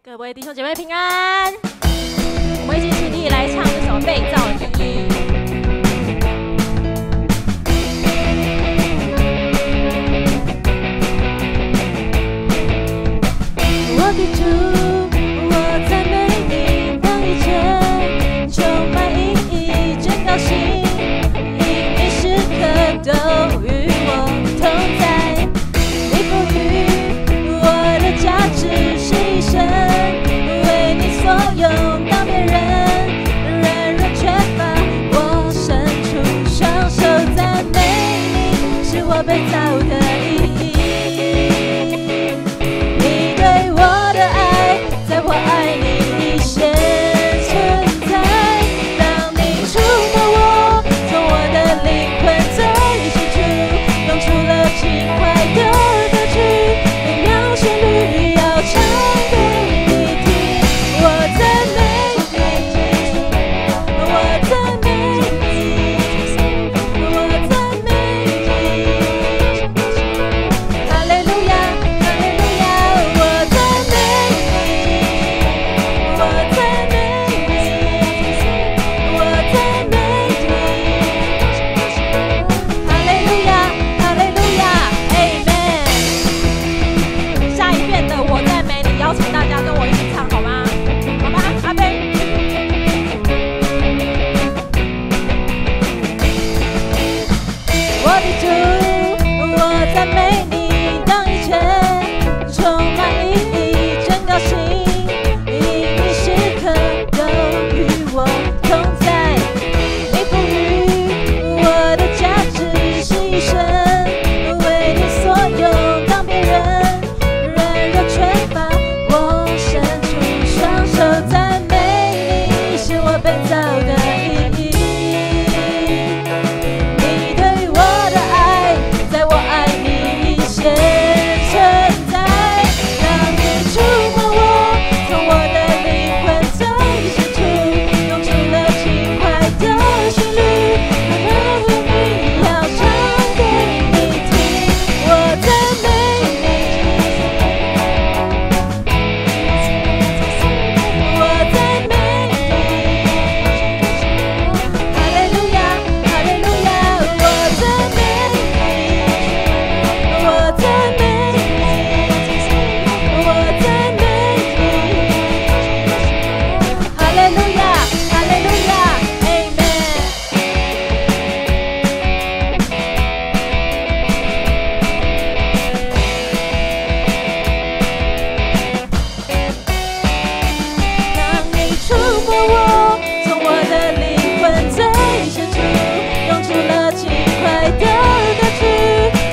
各位弟兄姐妹平安，我们一起起立来唱这首《被造的意义》。我的主，我赞美你，当一切充满意义，真高兴，因你时刻都与我同在，你赋予我的价值是一生。所有当别人软弱缺乏，我伸出双手赞美你，是我被造的意义。你对我的爱，在我爱你一线存在。当你触摸我，从我的灵魂最深处，涌出了轻快的歌曲，美妙旋律要唱给你听。我赞美你，我赞美你，我赞美你，哈利路亚，哈利路亚，我赞美你，我赞美你，我赞美你，哈利路亚，哈利路亚 ，Amen。下一遍的我赞美你，邀请大家跟我一起唱好吗？阿贝，我的主，我赞美你，当一切充满意义，真高兴，因你时刻都与我同在，你赋予我的价值是一生，为你所有，当别人软弱缺乏，我伸出双手赞美你，是我被造的意义。你对我的爱，在我爱你一线存在。当你触摸我，从我的灵魂最深处，涌出了轻快的旋律，让你要唱给你听。我赞美你，我赞美你，哈利路亚，哈利路亚，我赞美你，我赞美你，我赞美你，哈利路亚，哈利路亚 ，Amen。当你触摸我，从我的灵魂最深处，涌出了轻快的歌曲，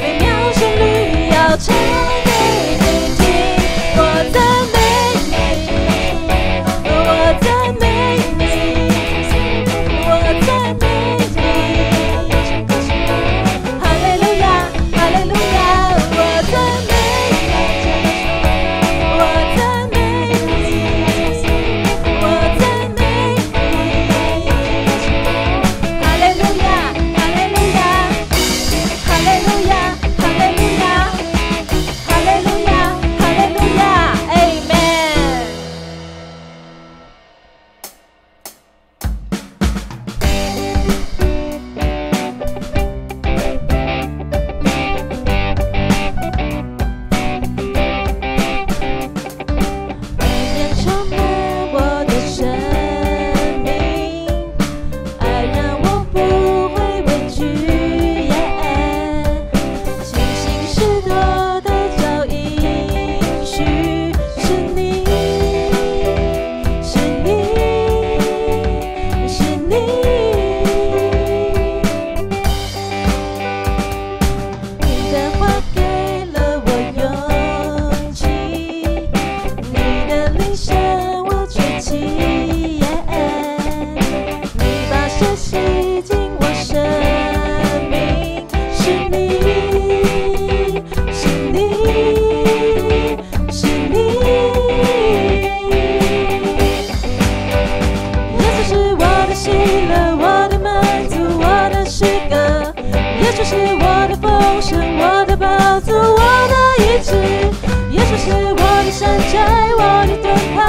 美妙旋律要唱给你听。我赞美你，我赞美你，我赞美你，哈利路亚，哈利路亚，我赞美你，我赞美你，我赞美你，哈利路亚，哈利路亚，哈利路亚，哈利路亚，哈利路亚，哈利路亚 ，Amen。爱充满我的生命，爱让我不会畏惧，清醒许多的脚印，许是你，是你，是你。你的话给了我勇气，你的铃声我吹起，你把血洗进我生命，是你，是你，是你。耶稣是我的喜乐，我的满足，我的诗歌。耶稣是我的丰盛，我的宝足，我的医治。耶稣是我的山寨，我的盾牌。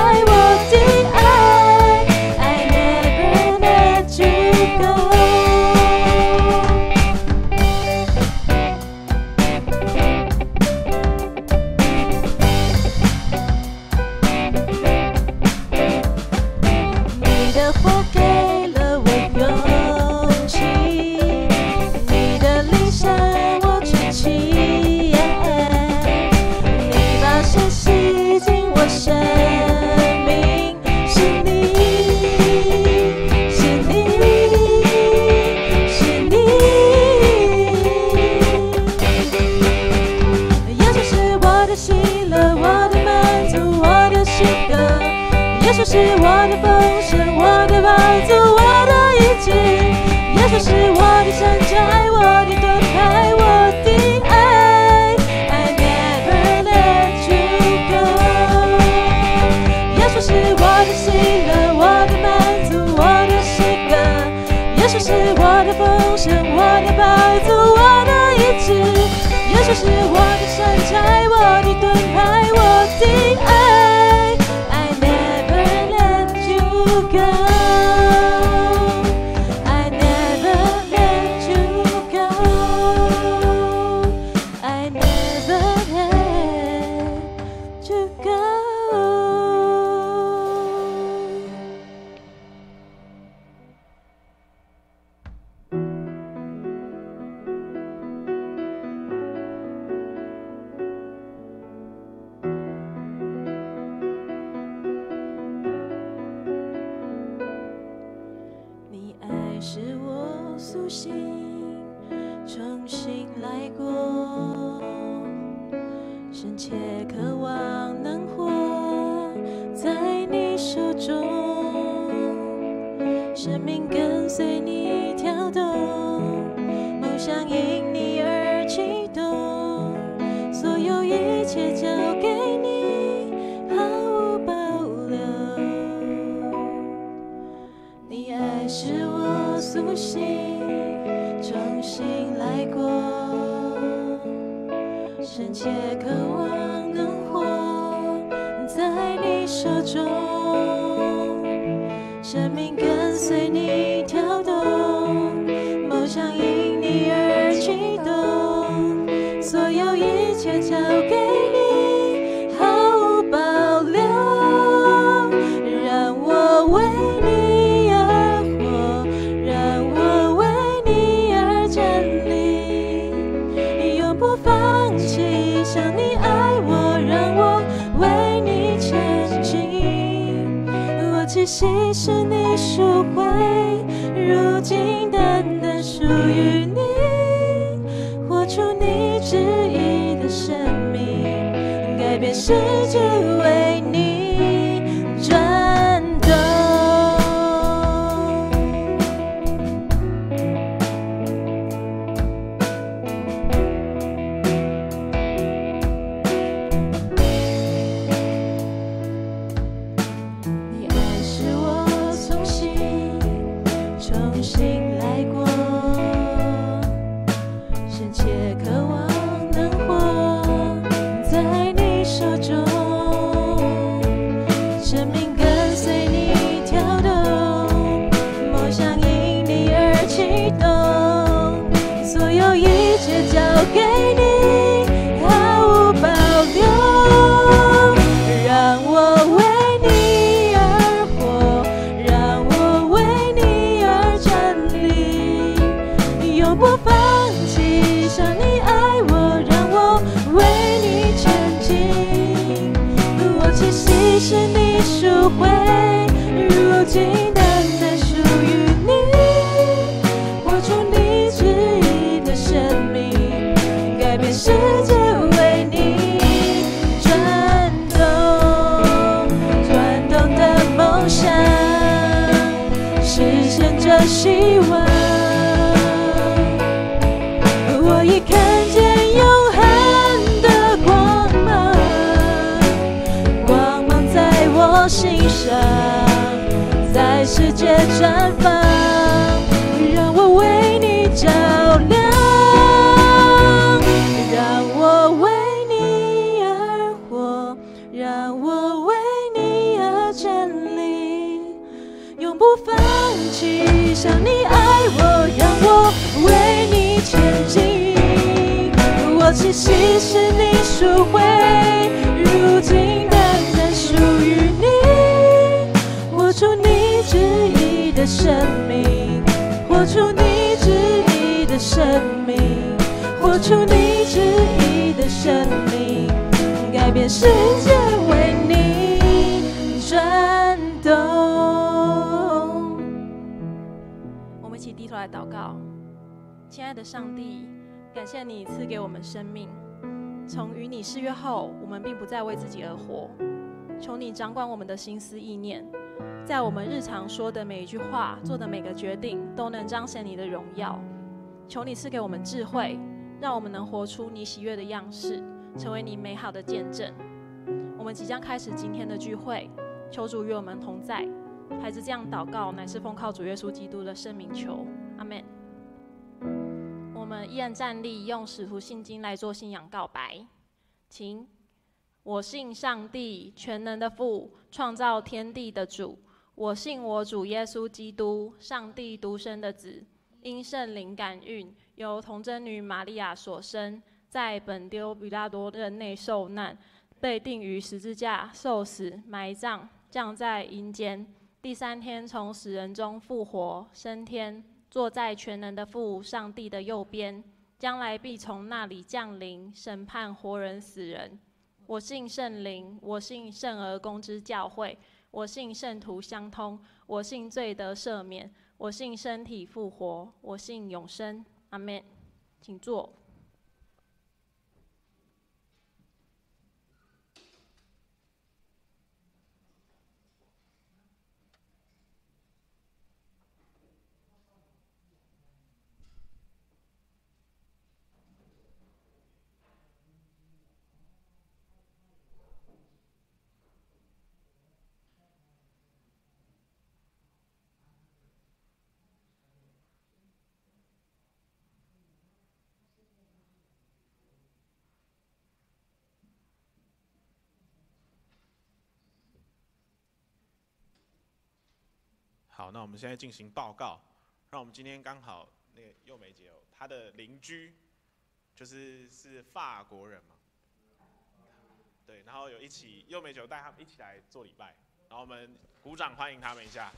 耶稣是我的丰盛，我的宝座，我的一切。耶稣是我的山寨，我的盾牌，我的爱。I never let you go。耶稣是我的喜乐，我的满足，我的诗歌。耶稣是我的丰盛，我的宝座，我的医治。耶稣是我的山寨，我的盾牌，我的爱。I never let you go。I never let you go。I never let you go。你爱使我苏醒，重新来过，深切渴望能活在你手中，生命跟随你跳动，梦想因你而启动，所有一切交给你，毫无保留。你爱使我苏醒，重新来过，深切渴望能活在你手中，生命跟随你跳动，梦想因你而启动，所有一切交给你，毫无保留，让我为你而活，让我为你而站立，永不放弃，像你爱我，让我为你前进。我气息是你赎回，如今单单属于你，活出你旨意的生命，改变世界为你转动。你爱使我苏醒，重新来过，深切渴望能活在你手中，生命跟随你跳动，梦想因你而启动，所有一切交给你，毫无保留，让我为你而活，让我为你而站立，永不放弃，像你爱我，让我为你前进。我气息是你赎回，如今单单属于你，活出你旨意的生命，改变世界为你转动，转动的梦想，实现着希望。我已看见永恒的光芒，光芒在我心上，在世界绽放，让我为你照亮，让我为你而活，让我为你而站立，永不放弃，像你爱我，让我为你前进。我气息是你赎回，如今单单属于你，活出你旨意的生命，活出你旨意的生命，活出你旨意的生命，改变世界为你转动。我们一起低头来祷告。亲爱的上帝，感谢你赐给我们生命。从与你誓约后，我们并不再为自己而活，求你掌管我们的心思意念，在我们日常说的每一句话、做的每个决定，都能彰显你的荣耀。求你赐给我们智慧，让我们能活出你喜悦的样式，成为你美好的见证。我们即将开始今天的聚会，求主与我们同在。孩子这样祷告，乃是奉靠主耶稣基督的圣名求，阿们。我们依然站立，用使徒信经来做信仰告白。请，我信上帝，全能的父，创造天地的主。我信我主耶稣基督，上帝独生的子，因圣灵感孕，由童贞女玛利亚所生，在本丢比拉多任内受难，被钉于十字架，受死，埋葬，降在阴间。第3天从死人中复活，升天，坐在全能的父上帝的右边，将来必从那里降临，审判活人死人。我信圣灵，我信圣而公之教会，我信圣徒相通，我信罪得赦免，我信身体复活，我信永生。阿们。请坐。好，那我们现在进行报告。那我们今天刚好那个佑美姐她的邻居是法国人嘛，对，然后有佑美姐带他们一起来做礼拜，然后我们鼓掌欢迎他们一下。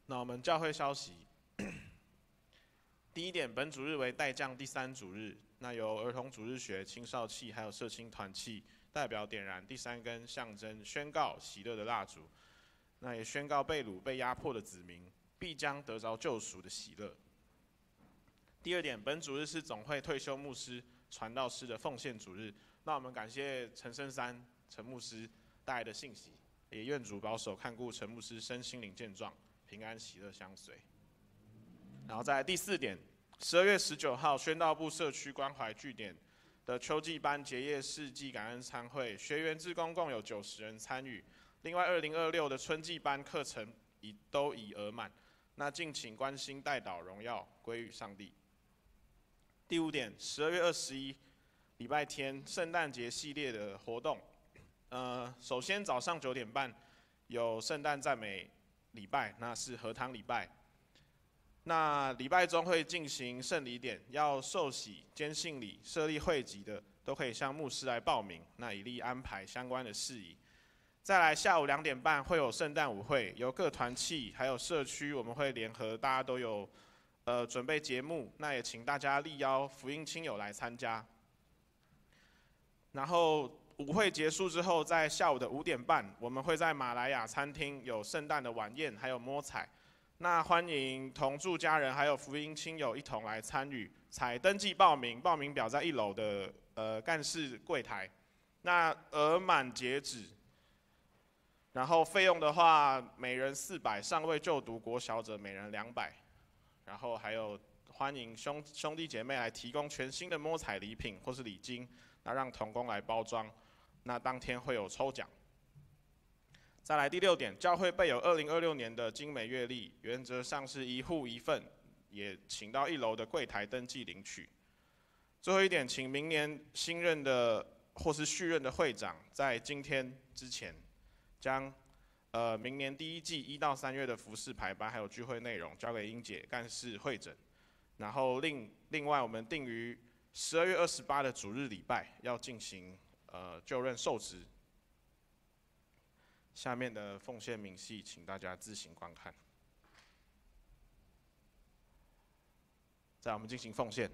那我们教会消息，第1点，本主日为待降第3主日。那由儿童主日学、青少契还有社青团契代表点燃第3根象征宣告喜乐的蜡烛，那也宣告被掳、被压迫的子民必将得着救赎的喜乐。第2点，本主日是总会退休牧师、传道师的奉献主日。那我们感谢陈圣山陈牧师带来的信息，也愿主保守看顾陈牧师身心灵健壮，平安喜乐相随。然后再来第4点。12月19号，宣道部社区关怀据点的秋季班结业世纪感恩餐会，学员志工共有90人参与。另外，2026的春季班课程都已额满。那敬请关心代祷荣耀归于上帝。第5点，12月21礼拜天圣诞节系列的活动，首先早上9点半有圣诞赞美礼拜，那是合堂礼拜。那礼拜中会进行圣礼典，要受洗、坚信礼、设立会籍的，都可以向牧师来报名，那以利安排相关的事宜。再来下午2点半会有圣诞舞会，由各团契还有社区，我们会联合，大家都有准备节目，那也请大家力邀福音亲友来参加。然后舞会结束之后，在下午的5点半，我们会在马来亚餐厅有圣诞的晚宴，还有摸彩。那欢迎同住家人还有福音亲友一同来参与，采登记报名，报名表在1楼的干事柜台。那额满截止。然后费用的话，每人400，尚未就读国小者每人200。然后还有欢迎兄弟姐妹来提供全新的摸彩礼品或是礼金，那让同工来包装。那当天会有抽奖。再来第6点，教会备有2026年的精美月历，原则上是1户1份，也请到1楼的柜台登记领取。最后一点，请明年新任的或是续任的会长，在今天之前，将明年第1季1到3月的服事排班还有聚会内容交给英姐干事会诊。然后另外我们定于12月28的主日礼拜要进行就任受职。下面的奉献明细，请大家自行观看。再我们进行奉献。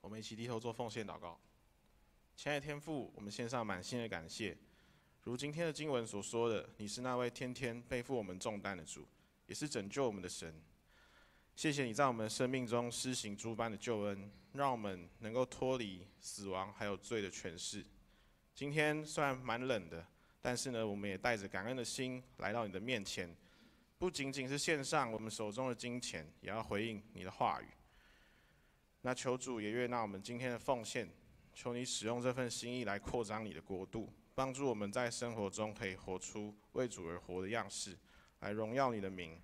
我们一起低头做奉献祷告。亲爱的天父，我们献上满心的感谢。如今天的经文所说的，你是那位天天背负我们重担的主，也是拯救我们的神。谢谢你在我们的生命中施行诸般的救恩，让我们能够脱离死亡还有罪的权势。今天虽然蛮冷的，但是呢，我们也带着感恩的心来到你的面前，不仅仅是献上我们手中的金钱，也要回应你的话语。那求主也悦纳我们今天的奉献，求你使用这份心意来扩张你的国度，帮助我们在生活中可以活出为主而活的样式，来荣耀你的名。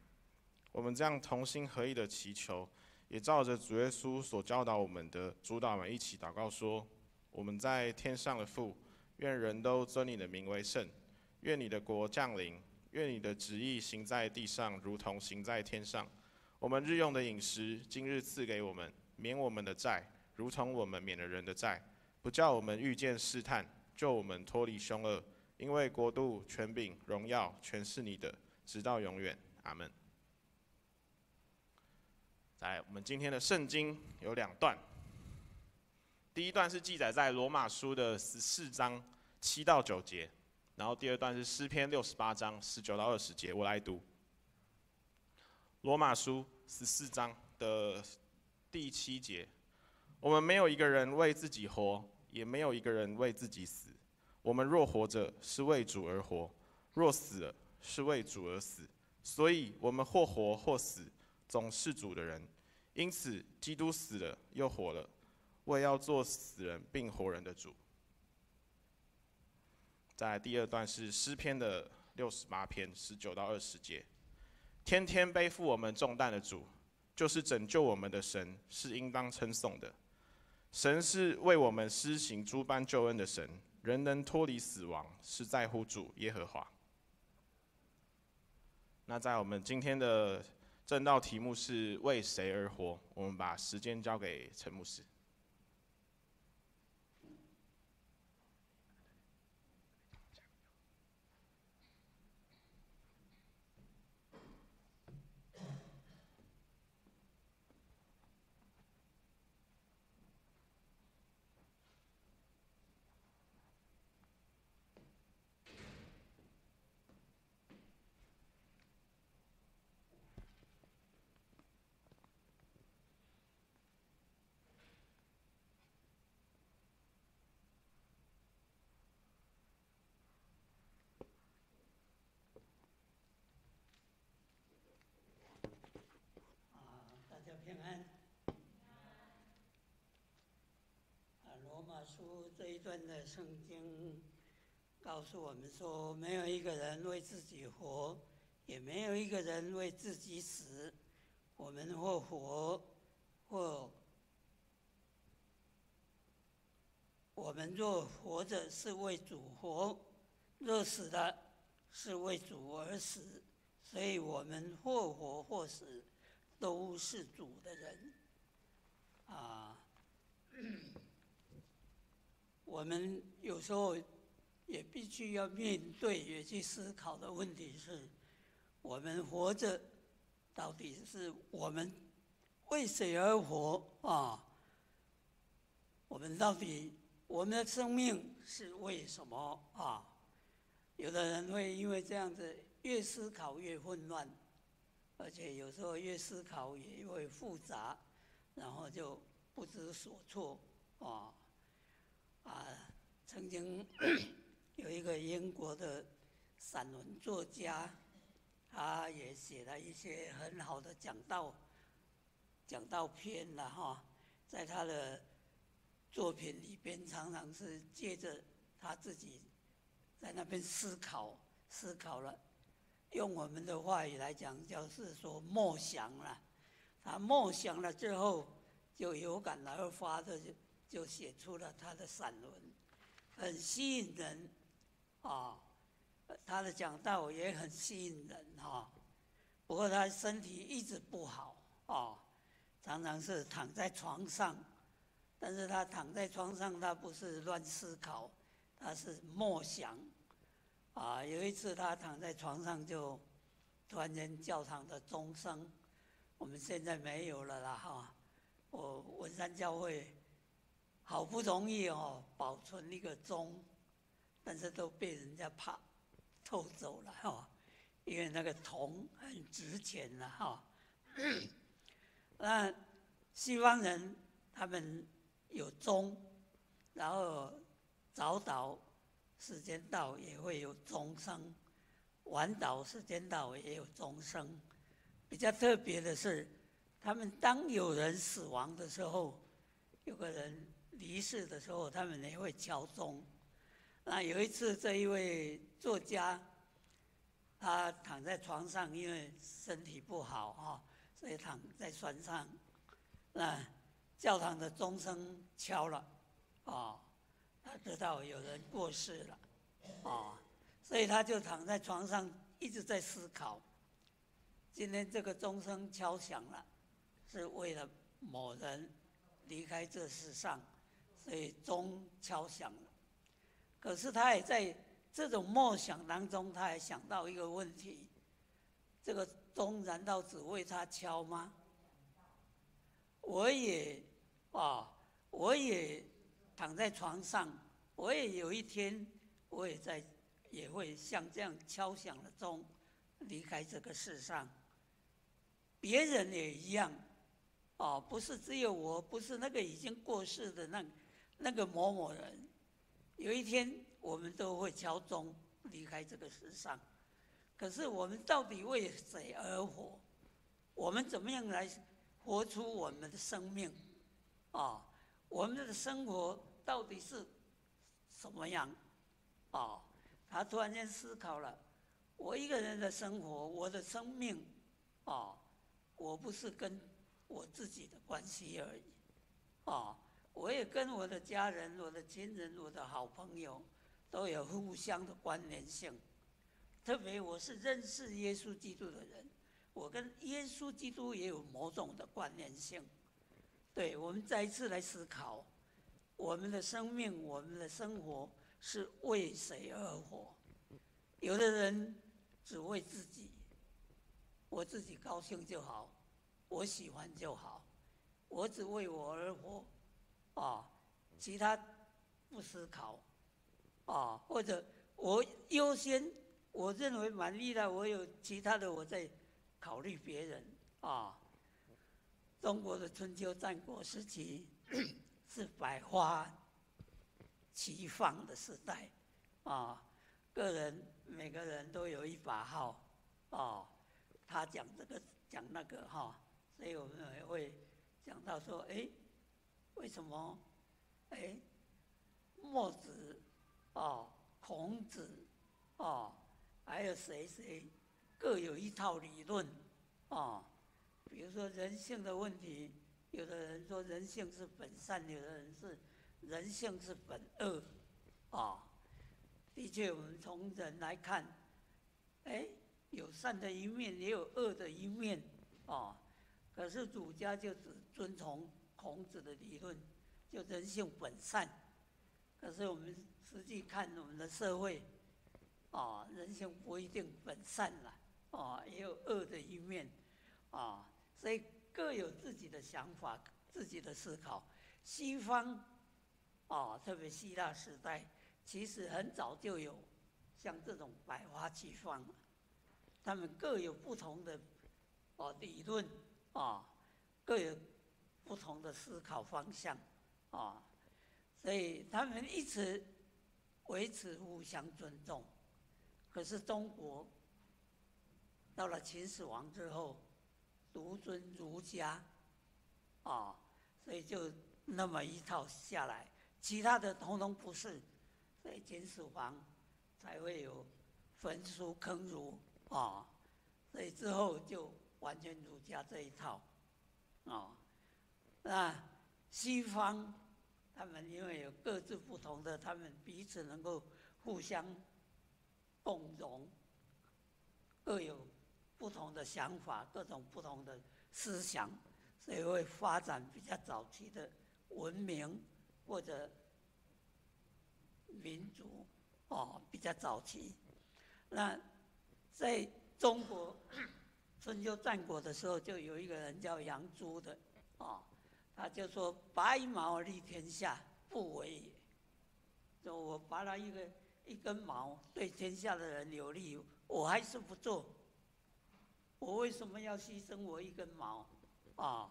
我们这样同心合意的祈求，也照着主耶稣所教导我们的主导们一起祷告说：我们在天上的父，愿人都尊你的名为圣，愿你的国降临，愿你的旨意行在地上，如同行在天上。我们日用的饮食，今日赐给我们，免我们的债，如同我们免了人的债，不叫我们遇见试探，救我们脱离凶恶。因为国度、权柄、荣耀，全是你的，直到永远。阿们。来，我们今天的圣经有2段。第一段是记载在罗马书的14章7到9节，然后第二段是诗篇68章19到20节。我来读。罗马书14章的第7节：我们没有一个人为自己活，也没有一个人为自己死。我们若活着，是为主而活；若死了，是为主而死。所以，我们或活或死，总是主的人。因此，基督死了又活了，为要做死人并活人的主。再来第二段是诗篇的68篇19到20节：天天背负我们重担的主，就是拯救我们的神，是应当称颂的。神是为我们施行诸般救恩的神，人能脱离死亡，是在乎主耶和华。那在我们今天的正道题目是为谁而活？我们把时间交给陈牧师。大家平安。罗马书这一段的圣经告诉我们说，没有一个人为自己活，也没有一个人为自己死。我们或活，或我们若活着是为主活，若死了是为主而死。所以我们或活或死，都是主的人。我们有时候也必须要面对，也去思考的问题是：我们活着，到底是我们为谁而活啊？我们到底我们的生命是为什么啊？有的人会因为这样子越思考越混乱，而且有时候越思考也会复杂，然后就不知所措曾经有一个英国的散文作家，他也写了一些很好的讲道篇了哈，在他的作品里边，常常是借着他自己在那边思考了，用我们的话语来讲，就是说默想了。他默想了之后，就有感而发的就写出了他的散文，很吸引人他的讲道也很吸引人不过他身体一直不好常常是躺在床上，但是他躺在床上，他不是乱思考，他是默想有一次他躺在床上，就突然间教堂的钟声，我们现在没有了啦我文山教会好不容易保存一个钟，但是都被人家偷走了因为那个铜很值钱了那西方人他们有钟，然后早祷时间到也会有钟声，晚祷时间到也有钟声。比较特别的是，他们当有人死亡的时候，有个人离世的时候，他们也会敲钟。那有一次，这一位作家，他躺在床上，因为身体不好所以躺在床上。那教堂的钟声敲了他知道有人过世了所以他就躺在床上一直在思考，今天这个钟声敲响了，是为了某人离开这世上，所以钟敲响了。可是他也在这种默想当中，他还想到一个问题：这个钟难道只为他敲吗？我也躺在床上，我也有一天，我也会像这样敲响了钟，离开这个世上。别人也一样不是只有我，不是那个已经过世的那个某某人，有一天我们都会敲钟离开这个世上。可是我们到底为谁而活？我们怎么样来活出我们的生命我们的生活到底是什么样他突然间思考了，我一个人的生活，我的生命我不是跟我自己的关系而已我也跟我的家人、我的亲人、我的好朋友都有互相的关联性。特别我是认识耶稣基督的人，我跟耶稣基督也有某种的关联性。对，我们再一次来思考，我们的生命、我们的生活是为谁而活？有的人只为自己，我自己高兴就好，我喜欢就好，我只为我而活其他不思考或者我优先，我认为满意了，我有其他的我在考虑别人中国的春秋战国时期是百花齐放的时代每个人都有一把号他讲这个讲那个所以我们也会讲到说，为什么墨子孔子还有谁各有一套理论比如说人性的问题，有的人说人性是本善，有的人是人性是本恶的确，我们从人来看，有善的一面，也有恶的一面可是儒家就只遵从孔子的理论，就人性本善。可是我们实际看我们的社会人性不一定本善了也有恶的一面所以各有自己的想法、自己的思考。西方特别希腊时代，其实很早就有像这种百花齐放，他们各有不同的理论各有不同的思考方向所以他们一直维持互相尊重。可是中国到了秦始皇之后，独尊儒家所以就那么一套下来，其他的统统不是，所以秦始皇才会有焚书坑儒所以之后就完全儒家这一套那西方他们因为有各自不同的，他们彼此能够互相共融，各有不同的想法，各种不同的思想，所以会发展比较早期的文明或者民族比较早期。那在中国春秋战国的时候，就有一个人叫杨朱的他就说白毛立天下不为也。说我拔了一根毛，对天下的人有利，我还是不做。我为什么要牺牲我一根毛啊？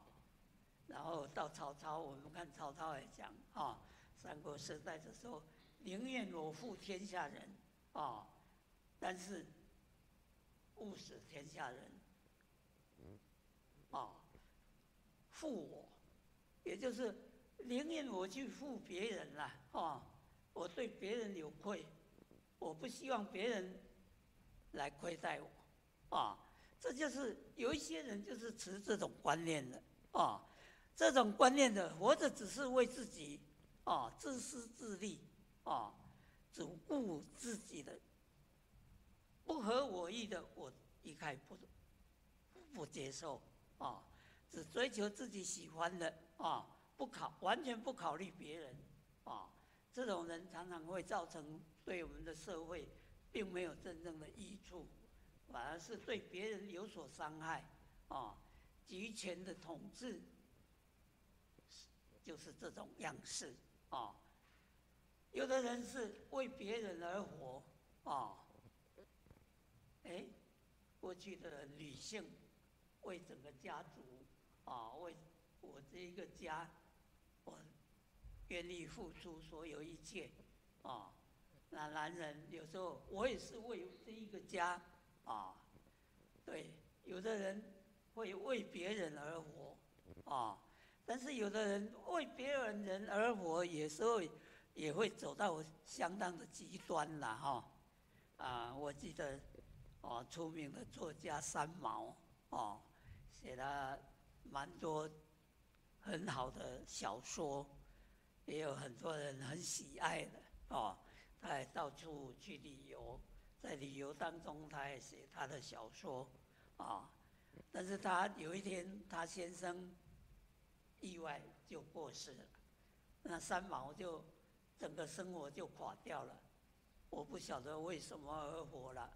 然后到曹操，我们看曹操也讲啊，三国时代的时候，宁愿我负天下人啊，但是勿使天下人啊负我，也就是宁愿我去负别人啦啊，我对别人有愧，我不希望别人来亏待我啊。这就是有一些人就是持这种观念的啊，这种观念的活着只是为自己啊，自私自利啊，只顾自己的，不合我意的我一概不接受啊，只追求自己喜欢的啊，完全不考虑别人啊，这种人常常会造成对我们的社会并没有真正的益处。反而是对别人有所伤害啊！集权的统治就是这种样式啊。有的人是为别人而活啊，过去的女性为整个家族啊，为我这一个家，我愿意付出所有一切啊。那男人有时候我也是为这一个家。啊，对，有的人会为别人而活，啊，但是有的人为别人而活，有时候也会走到相当的极端了哈。啊，我记得，出名的作家三毛，写了蛮多很好的小说，也有很多人很喜爱的，他也到处去旅游。在旅游当中，他也写他的小说，但是他有一天，他先生意外就过世了，那三毛就整个生活就垮掉了。我不晓得为什么而活了，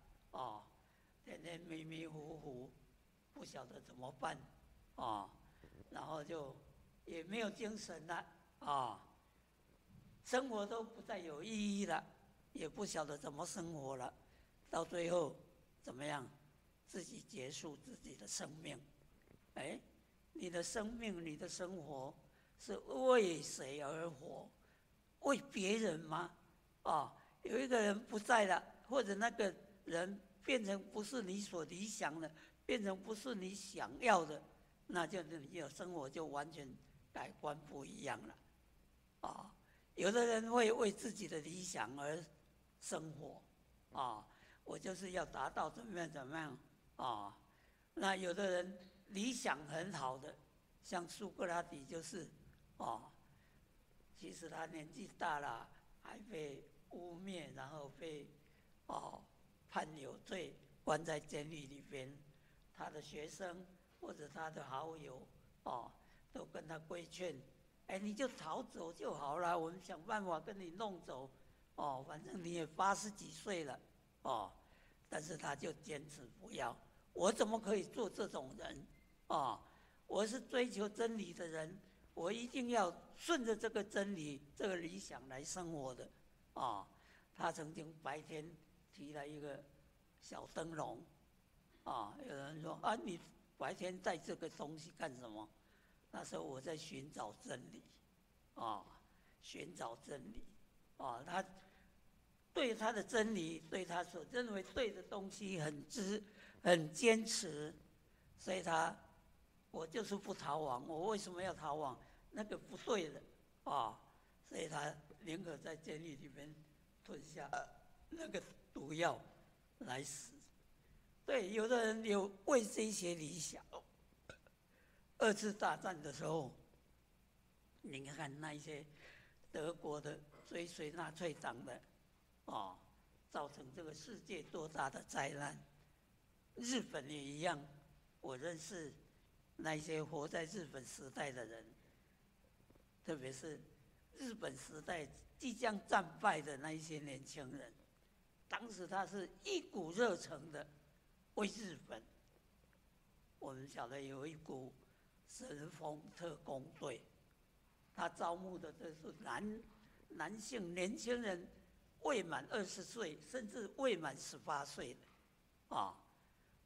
天天迷迷糊糊，不晓得怎么办，然后就也没有精神了，生活都不再有意义了，也不晓得怎么生活了。到最后怎么样？自己结束自己的生命。你的生命、你的生活是为谁而活？为别人吗？有一个人不在了，或者那个人变成不是你所理想的，变成不是你想要的，那就你的生活就完全改观不一样了。有的人会为自己的理想而生活，我就是要达到怎么样那有的人理想很好的，像苏格拉底就是其实他年纪大了，还被污蔑，然后被判有罪，关在监狱里边。他的学生或者他的好友都跟他规劝，你就逃走就好了，我们想办法跟你弄走，反正你也80几岁了。但是他就坚持不要。我怎么可以做这种人？我是追求真理的人，我一定要顺着这个真理、这个理想来生活的。他曾经白天提了一个小灯笼，有人说你白天带这个东西干什么？那时候我在寻找真理，寻找真理，他对他的真理，对他所认为对的东西很坚持，所以我就是不逃亡。我为什么要逃亡？那个不对的所以他宁可在监狱里面吞下那个毒药来死。对，有的人有为这些理想。2次大战的时候，你看那些德国的追随纳粹党的。造成这个世界多大的灾难！日本也一样，我认识那些活在日本时代的人，特别是日本时代即将战败的那一些年轻人，当时他是一股热诚的为日本。我们晓得有一神风特工队，他招募的都是男性年轻人未满20岁，甚至未满18岁的，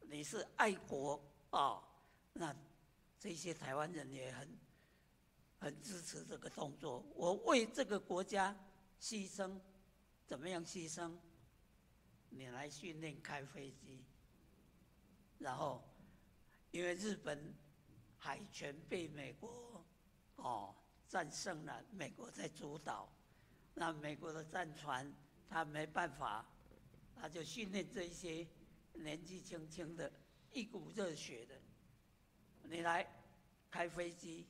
你是爱国那这些台湾人也很支持这个动作。我为这个国家牺牲，怎么样牺牲？你来训练开飞机，然后因为日本海权被美国战胜了，美国在主导，那美国的战船他没办法，他就训练这一些年纪轻轻的、一股热血的，你来开飞机，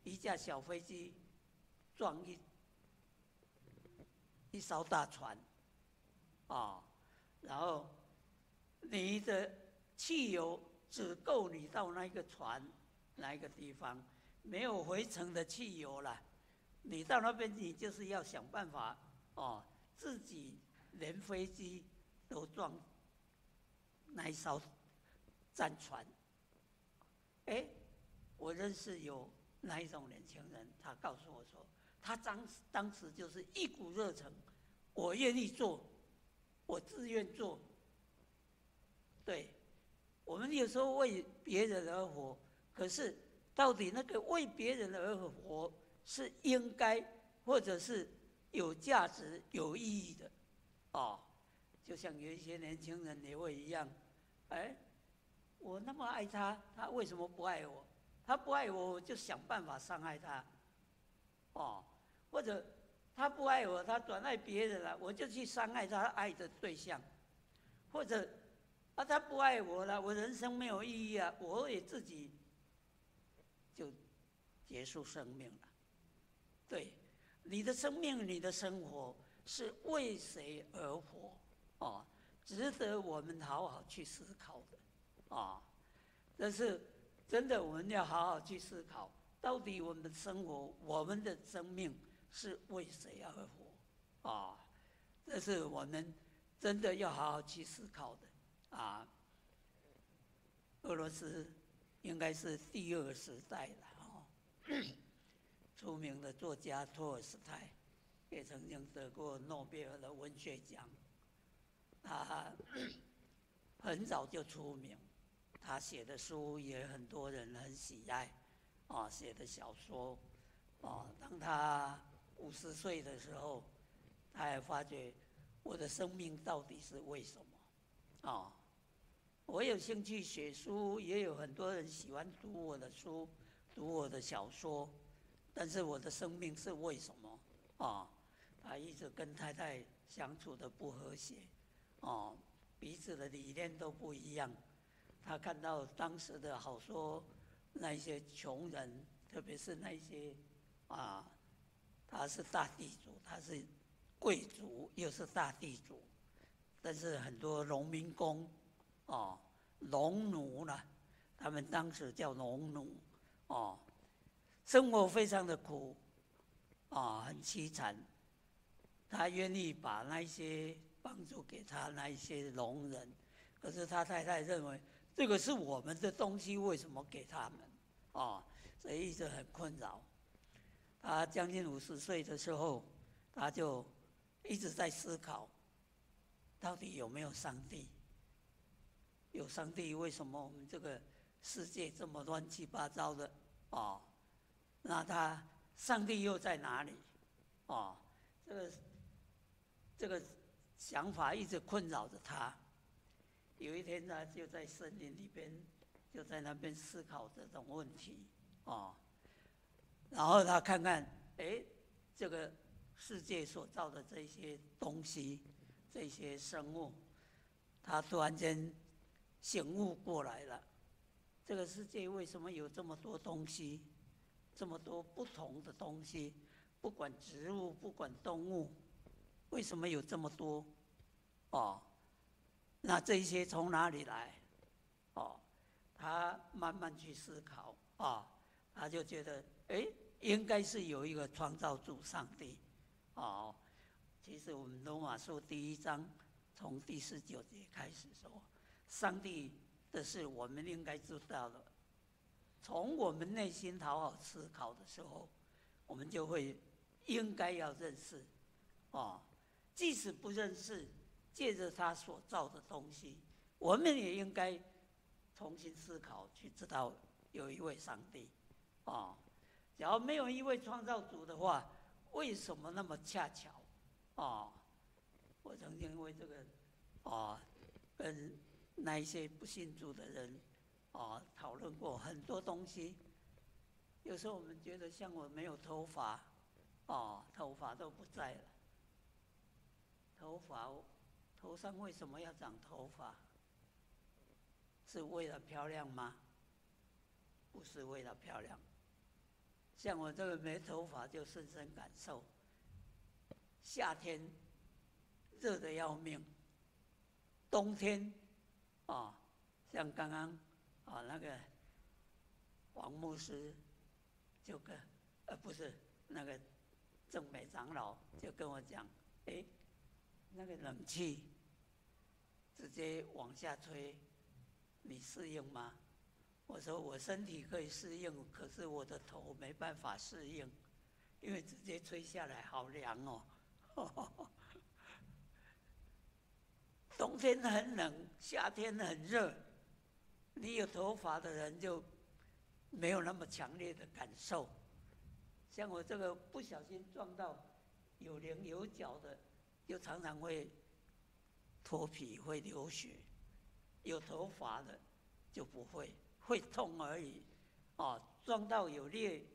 一架小飞机撞一艘大船，然后你的汽油只够你到那个船那一个地方，没有回程的汽油了。你到那边，你就是要想办法自己连飞机都撞那一艘战船。我认识有那一种年轻人，他告诉我说，他当时就是一股热忱，我愿意做，我自愿做。对，我们有时候为别人而活，可是到底那个为别人而活是应该，或者是有价值、有意义的？就像有一些年轻人也会一样，我那么爱他，他为什么不爱我？他不爱我，我就想办法伤害他，或者他不爱我，他转爱别人了，我就去伤害他爱的对象，或者他不爱我了，我人生没有意义啊，我也自己就结束生命了。对，你的生命、你的生活是为谁而活？值得我们好好去思考的。但是真的，我们要好好去思考，到底我们的生活、我们的生命是为谁而活？这是我们真的要好好去思考的。俄罗斯应该是第2个时代了。出名的作家托尔斯泰也曾经得过诺贝尔的文学奖。他很早就出名，他写的书也很多人很喜爱，写的小说，当他50岁的时候，他还发觉我的生命到底是为什么？我有兴趣写书，也有很多人喜欢读我的书，读我的小说，但是我的生命是为什么？他一直跟太太相处的不和谐，彼此的理念都不一样。他看到当时的好说那些穷人，特别是那些他是大地主，他是贵族又是大地主，但是很多农民工农奴呢，他们当时叫农奴，生活非常的苦，很凄惨。他愿意把那些帮助给他那一些农人，可是他太太认为这个是我们的东西，为什么给他们？所以一直很困扰。他将近50岁的时候，他就一直在思考，到底有没有上帝？有上帝，为什么我们这个世界这么乱七八糟的？那上帝又在哪里？这个想法一直困扰着他。有一天，他就在森林里边，就在那边思考这种问题，然后他看看，这个世界所造的这些东西，这些生物，他突然间醒悟过来了，这个世界为什么有这么多东西，这么多不同的东西，不管植物，不管动物，为什么有这么多？那这些从哪里来？他慢慢去思考，他就觉得，应该是有一个创造主上帝。其实我们罗马书第1章从第19节开始说，上帝的事我们应该知道了。从我们内心好好思考的时候，我们就会应该要认识，即使不认识，借着他所造的东西，我们也应该重新思考，去知道有一位上帝，假如没有一位创造主的话，为什么那么恰巧？我曾经为这个跟那一些不信主的人讨论过很多东西。有时候我们觉得像我没有头发，头发都不在了。头上为什么要长头发？是为了漂亮吗？不是为了漂亮。像我这个没头发，就深深感受，夏天热得要命，冬天像刚刚那个王牧师就跟不是那个郑美长老就跟我讲，那个冷气直接往下吹，你适应吗？我说我身体可以适应，可是我的头没办法适应，因为直接吹下来好凉哦。冬天很冷，夏天很热，你有头发的人就没有那么强烈的感受。像我这个不小心撞到有棱有角的，就常常会脱皮，会流血。有头发的就不会，会痛而已。撞到有裂、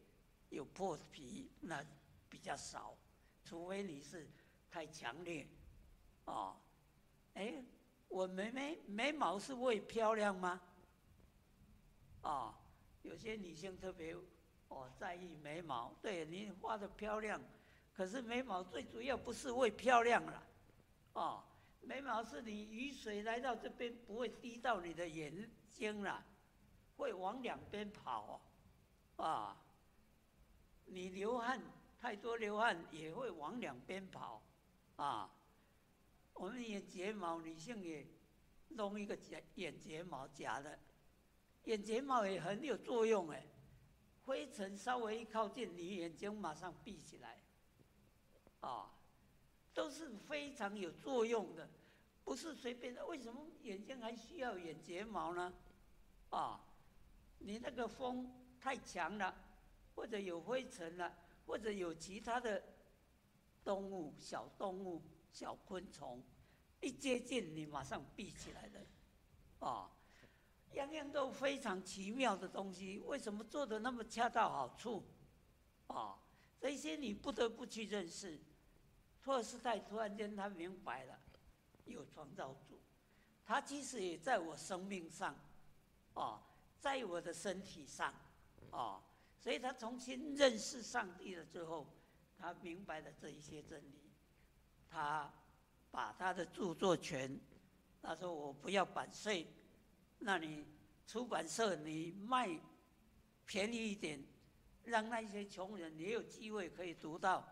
有破皮，那比较少，除非你是太强烈。我眉毛是为漂亮吗？有些女性特别在意眉毛，对你画的漂亮，可是眉毛最主要不是为漂亮了，眉毛是你雨水来到这边不会滴到你的眼睛了，会往两边跑，你流汗太多流汗也会往两边跑，我们眼睫毛女性也弄一个眼睫毛夹的，眼睫毛也很有作用灰尘稍微一靠近，你眼睛马上闭起来，都是非常有作用的，不是随便的。为什么眼睛还需要眼睫毛呢？你那个风太强了，或者有灰尘了，或者有其他的动物、小动物、小昆虫，一接近你马上闭起来的，样样都非常奇妙的东西，为什么做得那么恰到好处？这些你不得不去认识。托尔斯泰突然间他明白了，有创造主，他其实也在我生命上，在我的身体上，所以他重新认识上帝了之后，他明白了这一些真理，他把他的著作权，他说我不要版税，那你出版社你卖便宜一点，让那些穷人也有机会可以读到。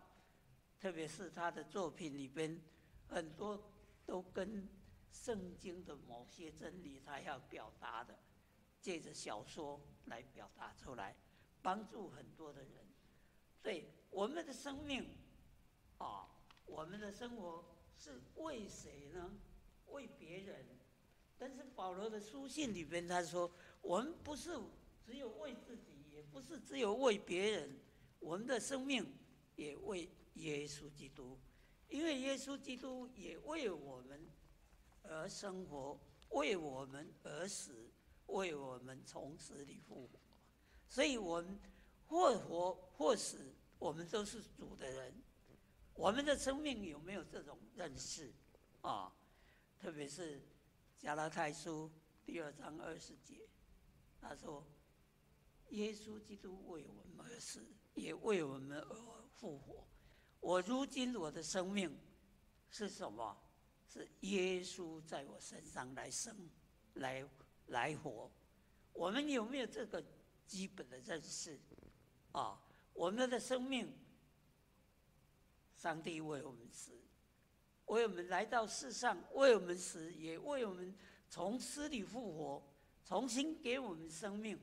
特别是他的作品里边，很多都跟圣经的某些真理他要表达的，借着小说来表达出来，帮助很多的人。对我们的生命，我们的生活是为谁呢？为别人。但是保罗的书信里边他说，我们不是只有为自己，也不是只有为别人，我们的生命也为耶稣基督，因为耶稣基督也为我们而生活，为我们而死，为我们从死里复活。所以我们或活或死，我们都是主的人。我们的生命有没有这种认识？特别是加拉太书第2章20节，他说：“耶稣基督为我们而死，也为我们而复活。”如今我的生命是什么？是耶稣在我身上来生，来活。我们有没有这个基本的认识？我们的生命，上帝为我们死，为我们来到世上，为我们死，也为我们从死里复活，重新给我们生命。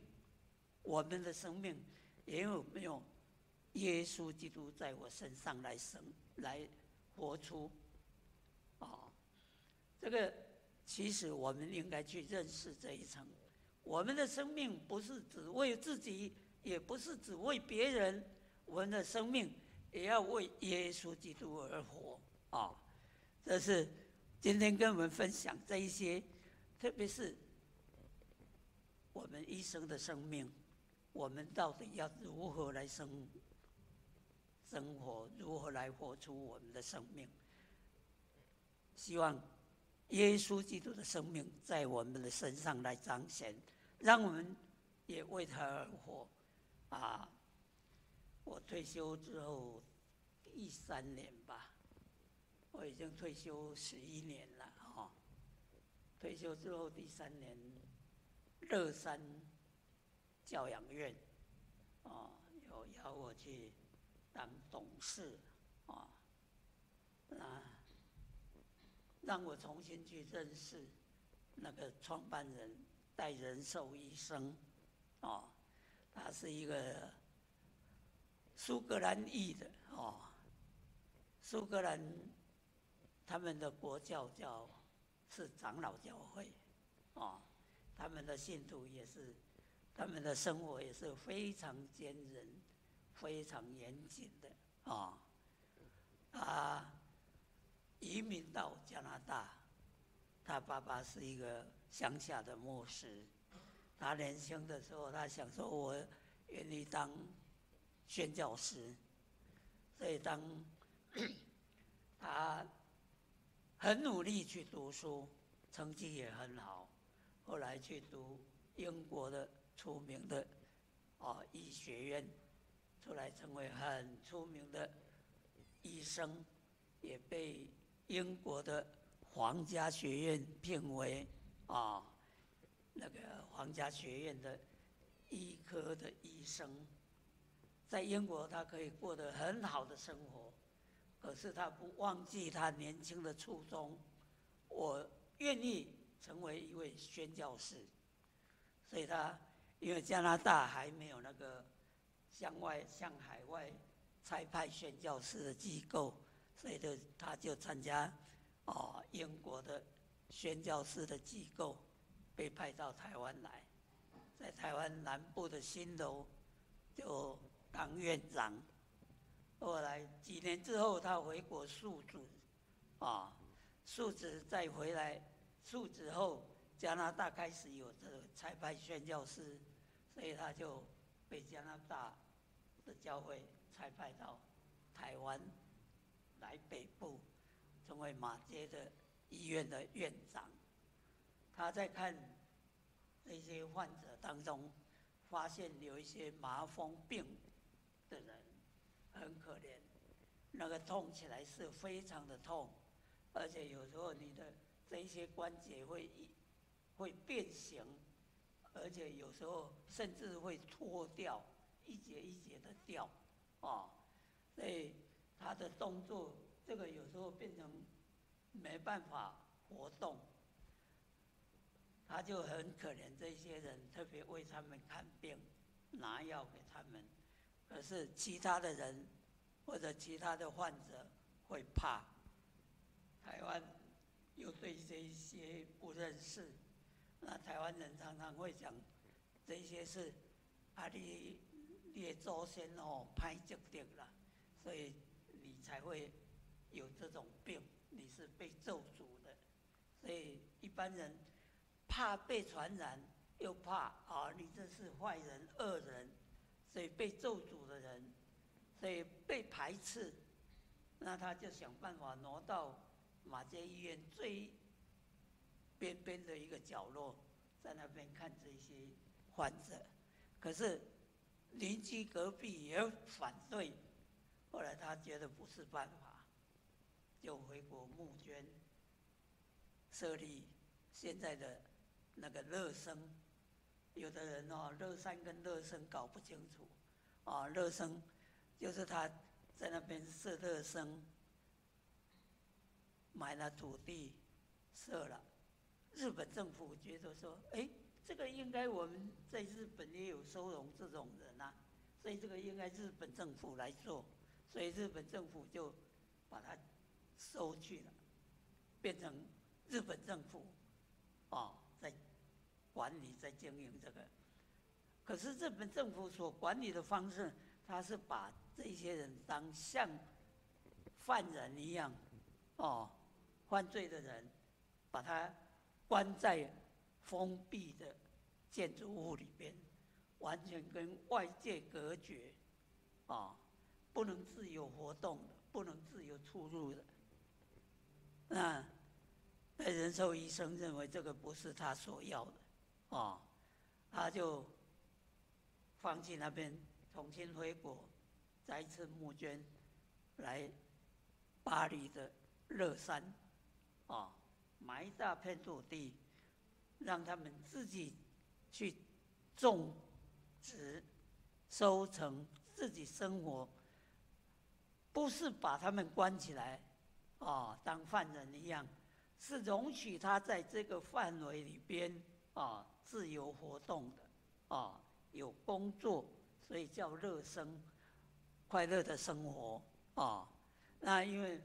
我们的生命也有没有耶稣基督在我身上来活出。这个其实我们应该去认识这一层。我们的生命不是只为自己，也不是只为别人，我们的生命也要为耶稣基督而活。这是今天跟我们分享这一些，特别是我们一生的生命，我们到底要如何来生活，如何来活出我们的生命。希望耶稣基督的生命在我们的身上来彰显，让我们也为他而活。我退休之后第3年吧，我已经退休11年了。退休之后第3年，乐山教养院有邀我去当董事让我重新去认识那个创办人戴仁寿医生。他是一个苏格兰裔的苏格兰他们的国教是长老教会他们的信徒也是，他们的生活也是非常坚韧、非常严谨的他移民到加拿大，他爸爸是一个乡下的牧师。他年轻的时候，他想说我愿意当宣教师，所以他很努力去读书，成绩也很好。后来去读英国的出名的医学院，出来成为很出名的医生，也被英国的皇家学院聘为那个皇家学院的医科的医生。在英国他可以过得很好的生活，可是他不忘记他年轻的初衷，我愿意成为一位宣教士。所以他因为加拿大还没有那个向海外差派宣教士的机构，所以他就参加英国的宣教士的机构，被派到台湾来，在台湾南部的新楼就当院长。后来几年之后，他回国述职述职再回来，述职后加拿大开始有这个差派宣教士，所以他就被加拿大的教会差派到台湾来北部，成为马偕的医院的院长。他在看这些患者当中，发现有一些麻风病的人很可怜，那个痛起来是非常的痛，而且有时候你的这一些关节会变形，而且有时候甚至会脱掉，一节一节的掉所以他的动作这个有时候变成没办法活动。他就很可怜这些人，特别为他们看病，拿药给他们。可是其他的人或者其他的患者会怕，台湾又对这一些不认识，那台湾人常常会讲，这些是你的祖先歹决定啦，所以你才会有这种病，你是被咒诅的。所以一般人怕被传染，又怕你这是坏人、恶人，所以被咒诅的人，所以被排斥，那他就想办法挪到马偕医院最边边的一个角落，在那边看这些患者。可是邻居隔壁也反对，后来他觉得不是办法，就回国募捐，设立现在的那个乐生。有的人乐山跟乐生搞不清楚乐生就是他在那边设乐生，买了土地设了，日本政府觉得说这个应该我们在日本也有收容这种人啊，所以这个应该日本政府来做，所以日本政府就把它收去了，变成日本政府在管理、在经营这个。可是日本政府所管理的方式，他是把这些人当像犯人一样，犯罪的人，把他关在封闭的建筑物里边，完全跟外界隔绝，不能自由活动的，不能自由出入的。那仁寿医生认为这个不是他所要的，他就放弃那边，重新回国，再一次募捐来巴黎的乐山，买一大片土地，让他们自己去种植、收成，自己生活，不是把他们关起来，当犯人一样，是容许他在这个范围里边，自由活动的，有工作，所以叫乐生，快乐的生活，那因为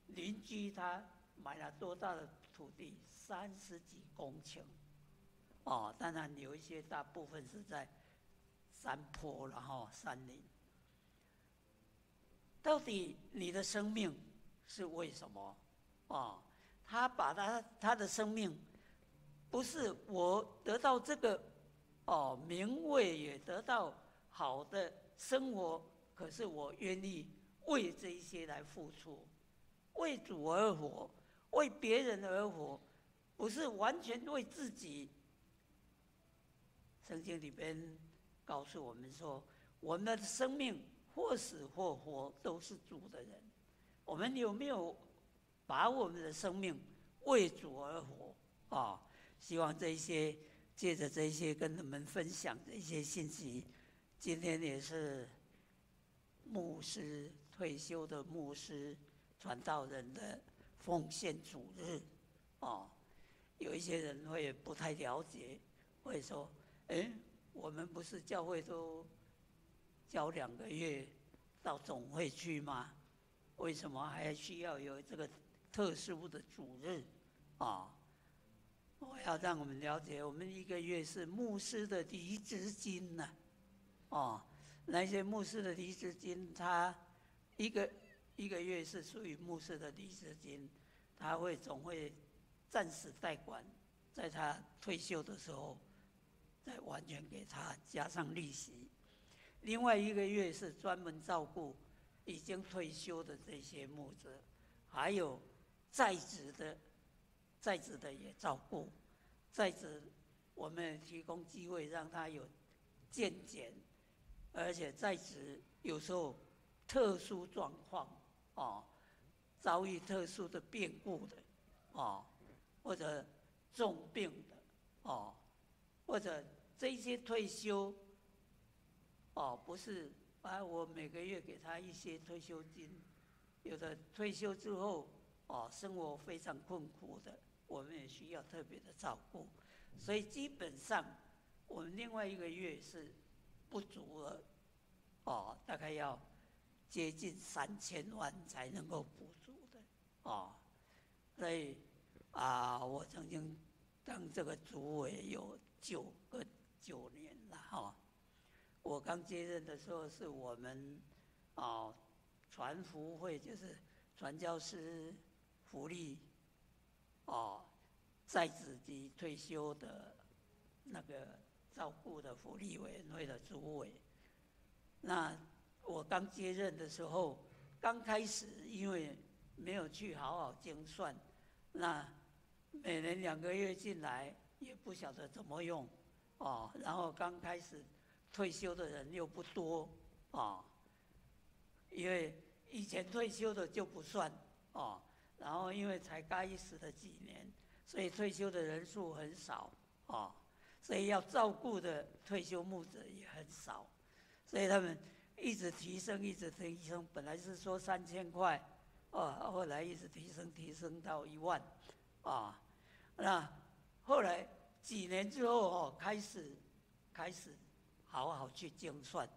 邻居他买了多大的土地，30几公顷，当然有一些大部分是在山坡，然后山林。到底你的生命是为什么？他把他的生命，不是我得到这个名位，也得到好的生活，可是我愿意为这一些来付出，为主而活，为别人而活，不是完全为自己。圣经里边告诉我们说，我们的生命或死或活都是主的人，我们有没有把我们的生命为主而活？希望这些借着这些跟你们分享的一些信息，今天也是牧师退休的牧师传道人的奉献主日，有一些人会不太了解，会说，我们不是教会都教2个月到总会去吗？为什么还需要有这个特殊的主日？我要让我们了解，我们1个月是牧师的离职金呢。那些牧师的离职金，他一个月是属于牧师的离职金，他总会暂时代管，在他退休的时候再完全给他加上利息。另外1个月是专门照顾已经退休的这些牧者，还有在职的也照顾。在职我们提供机会让他有健检，而且在职有时候特殊状况，遭遇特殊的变故的，或者重病的，或者这些退休，不是我每个月给他一些退休金，有的退休之后，生活非常困苦的，我们也需要特别的照顾。所以基本上我们另外1个月是不足了，大概要接近3000万才能够补足的，所以我曾经当这个主委有9年了，我刚接任的时候是我们传福会，就是传教士福利在职及退休的那个照顾的福利委员会的主委。那我刚接任的时候，刚开始因为没有去好好精算，那每年2个月进来也不晓得怎么用，然后刚开始退休的人又不多，因为以前退休的就不算，然后因为才开始的几年，所以退休的人数很少，所以要照顾的退休牧者也很少，所以他们一直提升，本来是说3000块，后来一直提升到1万，那后来几年之后开始好好去精算，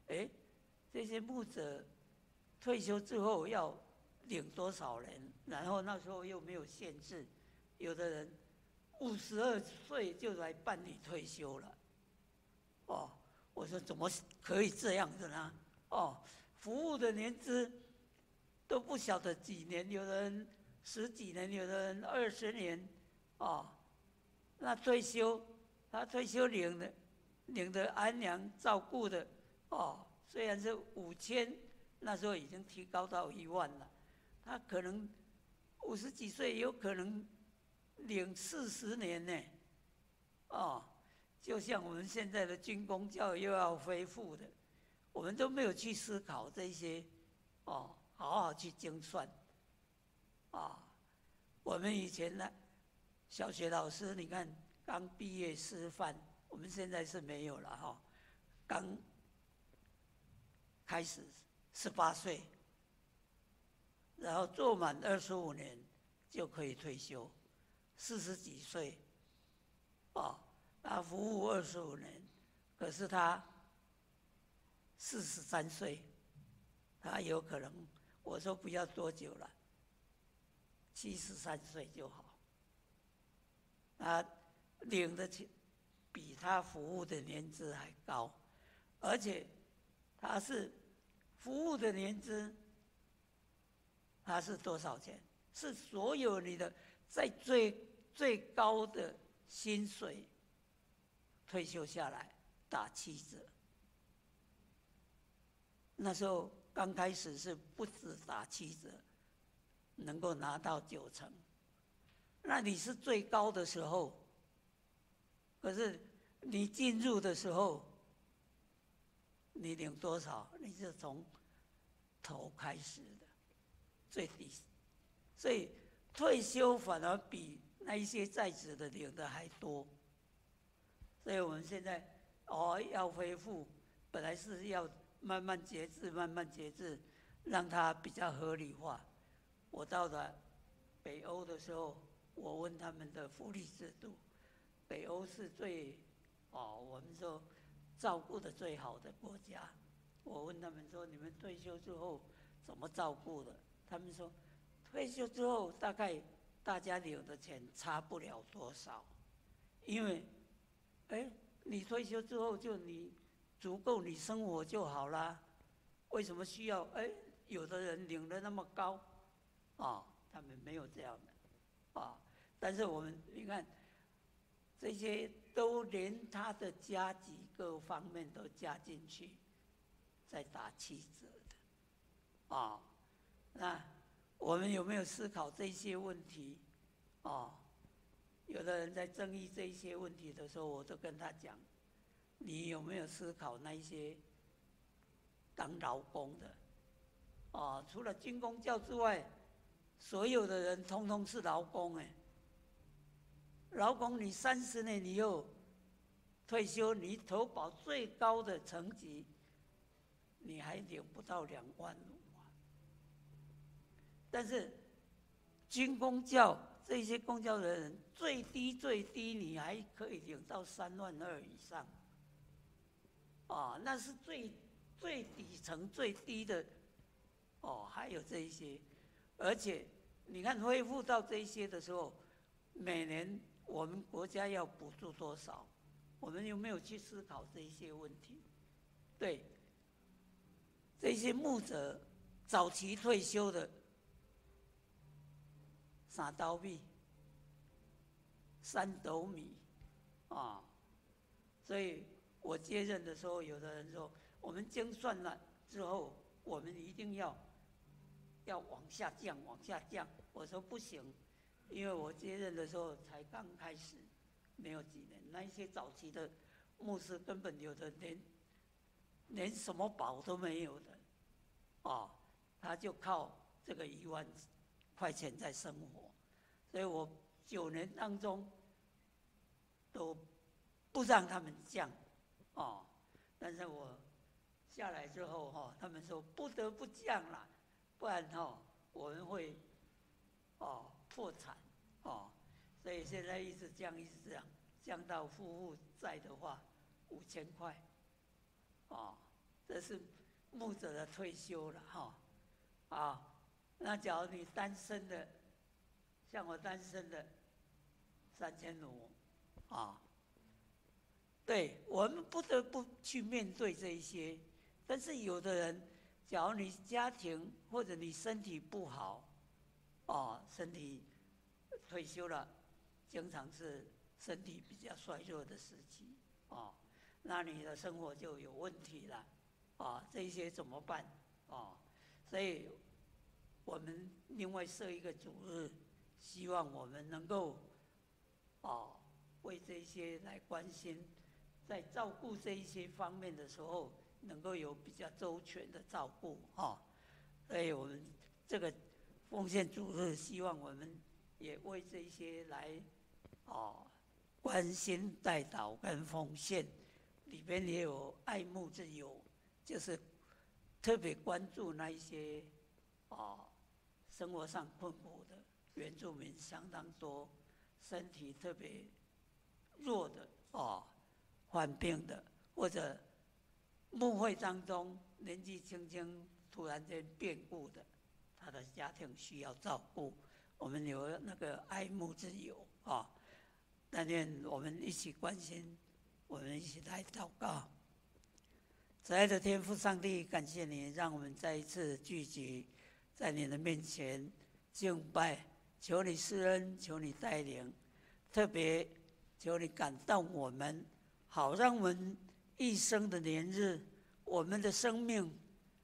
这些牧者退休之后要领多少人？然后那时候又没有限制，有的人52岁就来办理退休了。我说怎么可以这样子呢？服务的年资都不晓得几年，有的人10几年，有的人20年，那他退休领的安养照顾的，虽然是5000，那时候已经提高到1万了，他可能50几岁，有可能领40年呢，就像我们现在的军公教又要恢复的，我们都没有去思考这些，好好去精算，我们以前呢，小学老师，你看刚毕业师范，我们现在是没有了刚开始18岁，然后做满25年就可以退休，40几岁，他服务25年，可是他43岁，他有可能，我说不要多久了，73岁就好。他领的钱比他服务的年资还高，而且他是服务的年资，他是多少钱？是所有你的在最高的薪水退休下来打7折。那时候刚开始是不止打7折，能够拿到90%。那你是最高的时候，可是你进入的时候，你领多少？你是从头开始的，最低。所以退休反而比那一些在职的领的还多。所以我们现在要恢复，本来是要慢慢节制，慢慢节制，让它比较合理化。我到了北欧的时候，我问他们的福利制度，北欧是我们说照顾的最好的国家。我问他们说，你们退休之后怎么照顾的？他们说，退休之后大概大家领的钱差不了多少，因为你退休之后就你足够你生活就好啦，为什么需要有的人领得那么高他们没有这样的但是我们你看这些都连他的加级各方面都加进去，再打7折的那我们有没有思考这些问题有的人在争议这些问题的时候，我都跟他讲，你有没有思考那一些当劳工的除了军公教之外，所有的人通通是劳工劳工你30年以后退休，你投保最高的层级，你还领不到2万5但是军公教这些公教的人最低你还可以领到3万2以上那是最底层最低的还有这一些，而且你看恢复到这一些的时候，每年我们国家要补助多少？我们有没有去思考这一些问题？对，这些牧者早期退休的3斗米、3斗米所以我接任的时候，有的人说，我们精算了之后，我们一定要往下降，往下降。我说不行，因为我接任的时候才刚开始，没有几年，那一些早期的牧师根本有的连什么保都没有的他就靠这个1万块钱在生活，所以我9年当中都不让他们降但是我下来之后他们说不得不降了，不然我们会破产所以现在一直降，降到负债的话5000块这这是牧者的退休了哈。那假如你单身的，像我单身的，3500啊。对，我们不得不去面对这一些。但是有的人，假如你家庭或者你身体不好，身体退休了，经常是身体比较衰弱的时期，那你的生活就有问题了，这些怎么办？所以我们另外设一个主日，希望我们能够为这些来关心，在照顾这一些方面的时候，能够有比较周全的照顾所以我们这个奉献主日，希望我们也为这些来关心代祷跟奉献，里边也有爱慕之友，就是特别关注那一些生活上困苦的原住民相当多，身体特别弱的患病的，或者牧会当中年纪轻轻突然间变故的，他的家庭需要照顾，我们有那个爱慕之友但愿我们一起关心，我们一起来祷告。慈爱的天父上帝，感谢你让我们再一次聚集在你的面前敬拜，求你施恩，求你带领，特别求你感动我们，好让我们一生的年日，我们的生命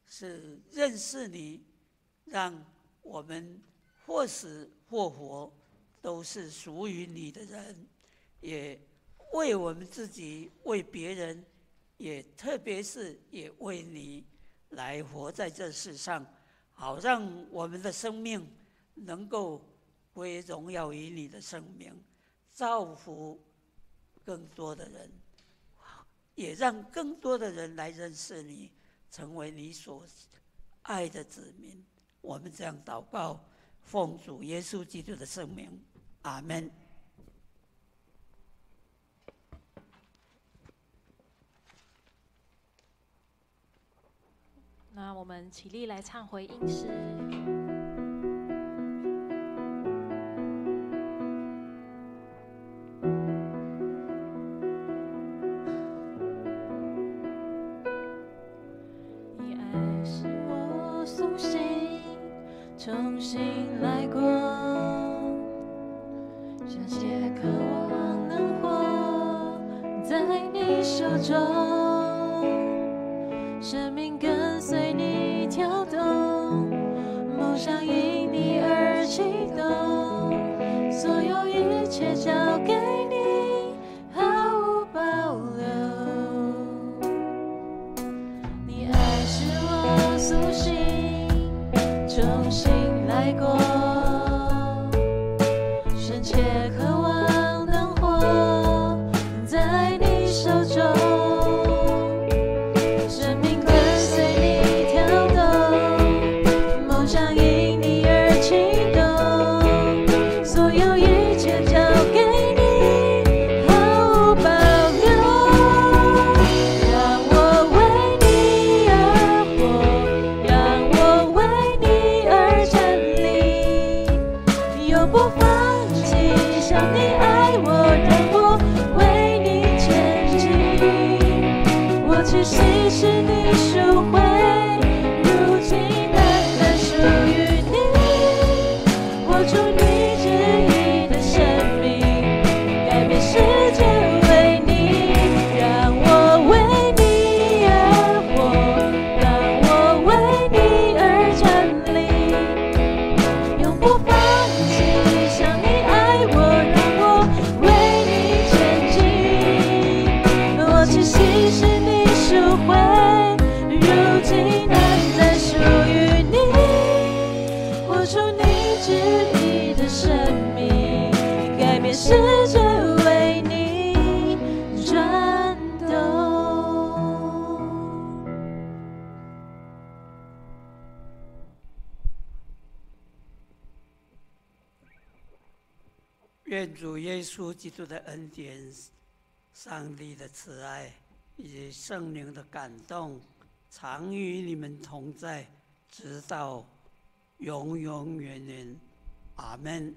是认识你，让我们或死或活都是属于你的人，也为我们自己，为别人，也特别是也为你来活在这世上，好让我们的生命能够归荣耀于你的生命，造福更多的人，也让更多的人来认识你，成为你所爱的子民。我们这样祷告，奉主耶稣基督的圣名，阿们。那我们起立来唱回应诗。你爱使我苏醒，重新来过，深切渴望能活在你手中。生命跟随你跳动，梦想因你而启动，所有一切交给你，毫无保留。你爱使我苏醒，重新来过，深切渴望能活在你手中。是你赎回，如今单单属于你，活出你旨意的生命，改变世界为你，让我为你而活，让我为你而站立，永不放弃，像你爱我，让我为你前进，我气息是你赎回，如今单单属于你，活出你旨意的生命，改变世界为你转动。愿主耶稣基督的恩典、上帝的慈爱以及圣灵的感动，常与你们同在，直到永永远远。阿门。